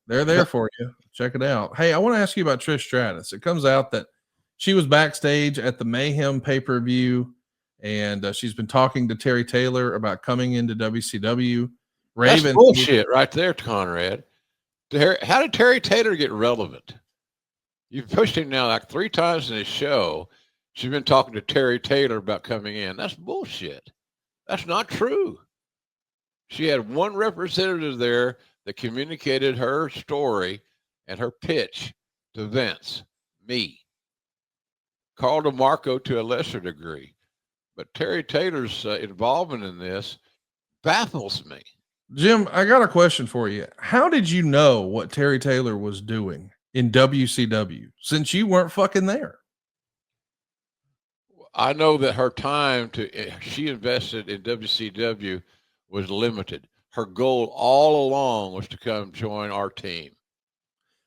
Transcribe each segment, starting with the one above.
They're there for you. Check it out. Hey, I want to ask you about Trish Stratus. It comes out that she was backstage at the Mayhem pay-per-view, and she's been talking to Terry Taylor about coming into WCW. That's Raven, bullshit right there, Conrad. How did Terry Taylor get relevant? You've pushed him now like 3 times in his show. She's been talking to Terry Taylor about coming in. That's bullshit. That's not true. She had one representative there that communicated her story and her pitch to Vince, me, Carl DeMarco to a lesser degree. But Terry Taylor's involvement in this baffles me. Jim, I got a question for you. How did you know what Terry Taylor was doing in WCW since you weren't fucking there? I know that her time she invested in WCW was limited. Her goal all along was to come join our team.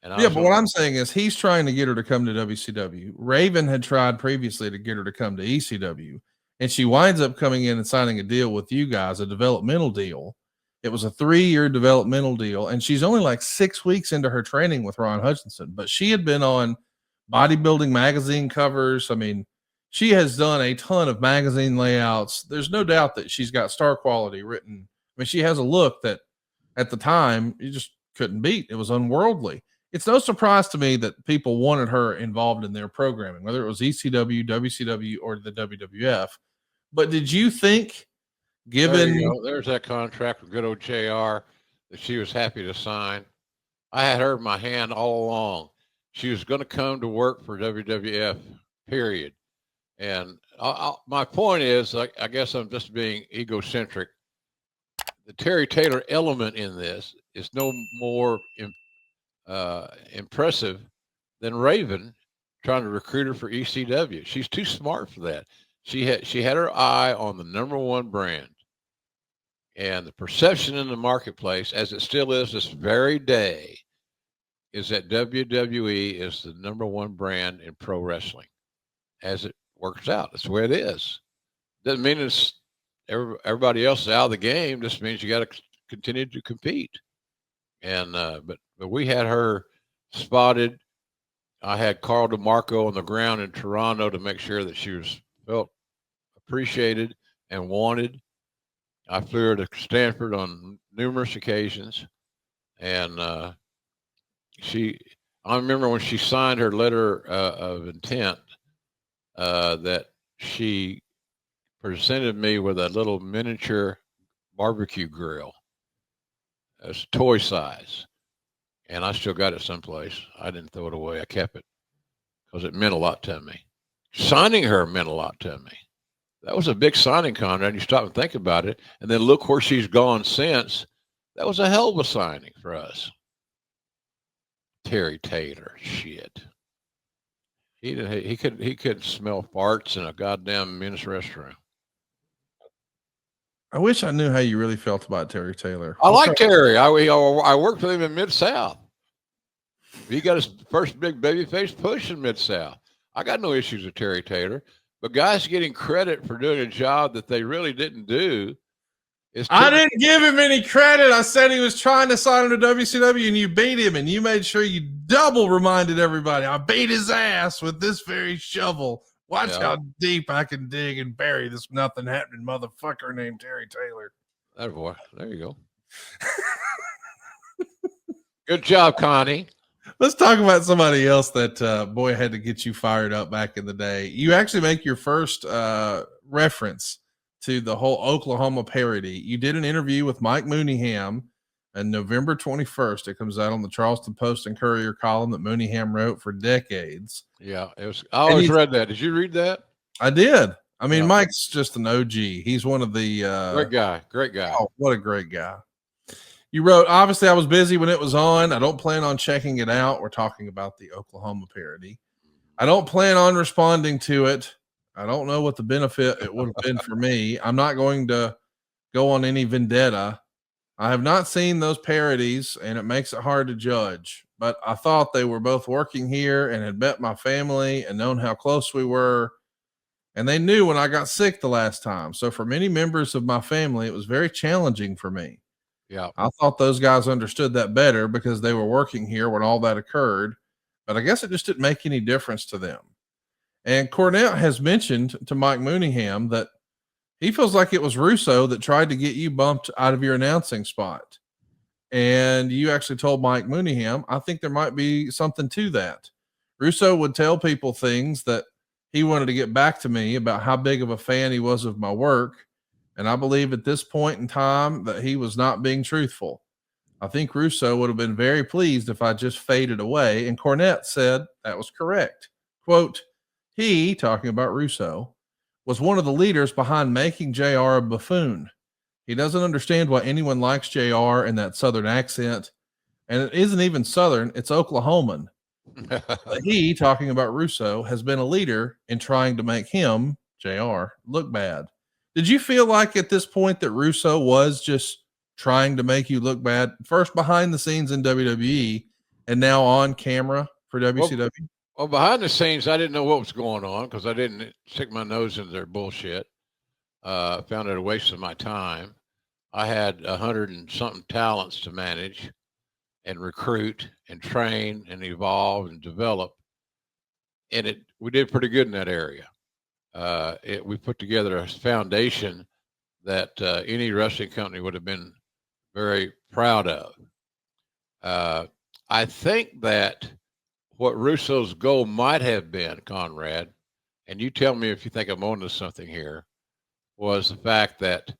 And but what I'm saying is he's trying to get her to come to WCW. Raven had tried previously to get her to come to ECW, and she winds up coming in and signing a deal with you guys, a developmental deal. It was a 3-year developmental deal, and she's only like 6 weeks into her training with Ron Hutchinson, but she had been on bodybuilding magazine covers. I mean, she has done a ton of magazine layouts. There's no doubt that she's got star quality written. I mean, she has a look that at the time you just couldn't beat. It was unworldly. It's no surprise to me that people wanted her involved in their programming, whether it was ECW, WCW, or the WWF. But did you think, there's that contract with good old JR that she was happy to sign. I had her in my hand all along. She was going to come to work for WWF, period. And my point is, I guess I'm just being egocentric. The Terry Taylor element in this is no more impressive than Raven trying to recruit her for ECW. She's too smart for that. She had her eye on the #1 brand, and the perception in the marketplace, as it still is this very day, is that WWE is the #1 brand in pro wrestling. As it works out, that's the way it is. Doesn't mean it's everybody else is out of the game. Just means you got to continue to compete. And but we had her spotted. I had Carl DeMarco on the ground in Toronto to make sure that she felt appreciated and wanted. I flew her to Stanford on numerous occasions, and I remember when she signed her letter of intent that she presented me with a little miniature barbecue grill. It's toy size, and I still got it someplace. I didn't throw it away. I kept it because it meant a lot to me. Signing her meant a lot to me. That was a big signing, Conrad. You stop and think about it, and then look where she's gone since. That was a hell of a signing for us. Terry Taylor, shit. He couldn't smell farts in a goddamn men's restroom. I wish I knew how you really felt about Terry Taylor. I like Terry. I worked with him in Mid-South. He got his first big babyface push in Mid-South. I got no issues with Terry Taylor, but guys getting credit for doing a job that they really didn't do. I didn't give him any credit. I said he was trying to sign him to WCW, and you beat him, and you made sure you double reminded everybody. I beat his ass with this very shovel. Watch how deep I can dig and bury this nothing happening motherfucker named Terry Taylor. That boy. There you go. Good job, Connie. Let's talk about somebody else that, boy, had to get you fired up back in the day. You actually make your first reference to the whole Oklahoma parody. You did an interview with Mike Mooneyham on November 21st. It comes out on the Charleston Post and Courier column that Mooneyham wrote for decades. Yeah, it was. I always read that. Did you read that? I did. I mean, Mike's just an OG. He's one of the great guy. Oh, what a great guy. You wrote, obviously I was busy when it was on. I don't plan on checking it out. We're talking about the Oklahoma parody. I don't plan on responding to it. I don't know what the benefit it would have been for me. I'm not going to go on any vendetta. I have not seen those parodies, and it makes it hard to judge. But I thought they were both working here and had met my family and known how close we were. And they knew when I got sick the last time. So for many members of my family, it was very challenging for me. Yeah. I thought those guys understood that better because they were working here when all that occurred, but I guess it just didn't make any difference to them. And Cornette has mentioned to Mike Mooneyham that he feels like it was Russo that tried to get you bumped out of your announcing spot. And you actually told Mike Mooneyham, I think there might be something to that. Russo would tell people things that he wanted to get back to me about how big of a fan he was of my work. And I believe at this point in time that he was not being truthful. I think Russo would have been very pleased if I just faded away. And Cornette said that was correct. Quote, he, talking about Russo, was one of the leaders behind making JR a buffoon. He doesn't understand why anyone likes JR in that Southern accent. And it isn't even Southern, it's Oklahoman. But he, talking about Russo, has been a leader in trying to make him, JR, look bad. Did you feel like at this point that Russo was just trying to make you look bad, first behind the scenes in WWE and now on camera for WCW? Well, behind the scenes, I didn't know what was going on because I didn't stick my nose into their bullshit. Found it a waste of my time. I had 100 and something talents to manage and recruit and train and evolve and develop. And we did pretty good in that area. We put together a foundation that any wrestling company would have been very proud of. I think that what Russo's goal might have been, Conrad, and you tell me if you think I'm onto something here, was the fact that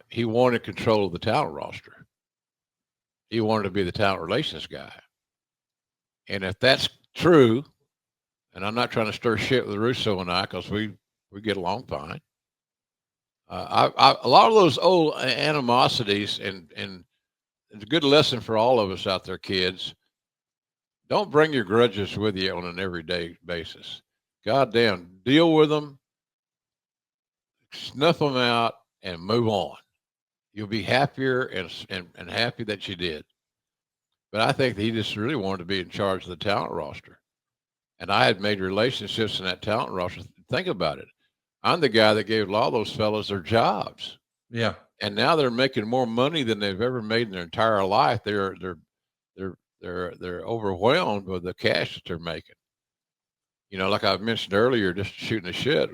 he wanted control of the talent roster. He wanted to be the talent relations guy. And if that's true, and I'm not trying to stir shit with Russo and I, because we get along fine. A lot of those old animosities, and it's a good lesson for all of us out there, kids. Don't bring your grudges with you on an everyday basis. Goddamn, deal with them, snuff them out, and move on. You'll be happier and happy that you did. But I think that he just really wanted to be in charge of the talent roster. And I had made relationships in that talent roster. Think about it. I'm the guy that gave a lot of those fellas their jobs. Yeah. And now they're making more money than they've ever made in their entire life. They're overwhelmed with the cash that they're making. You know, like I mentioned earlier, just shooting the shit,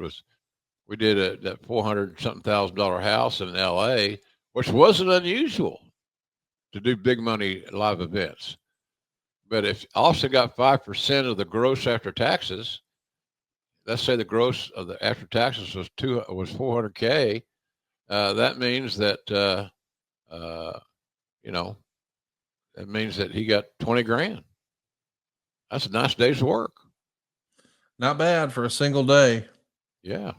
we did that $400-something-thousand house in LA, which wasn't unusual to do big money live events. But if Austin got 5% of the gross after taxes, let's say the gross of the after taxes was $400K, that means that that means that he got 20 grand. That's a nice day's work. Not bad for a single day. Yeah.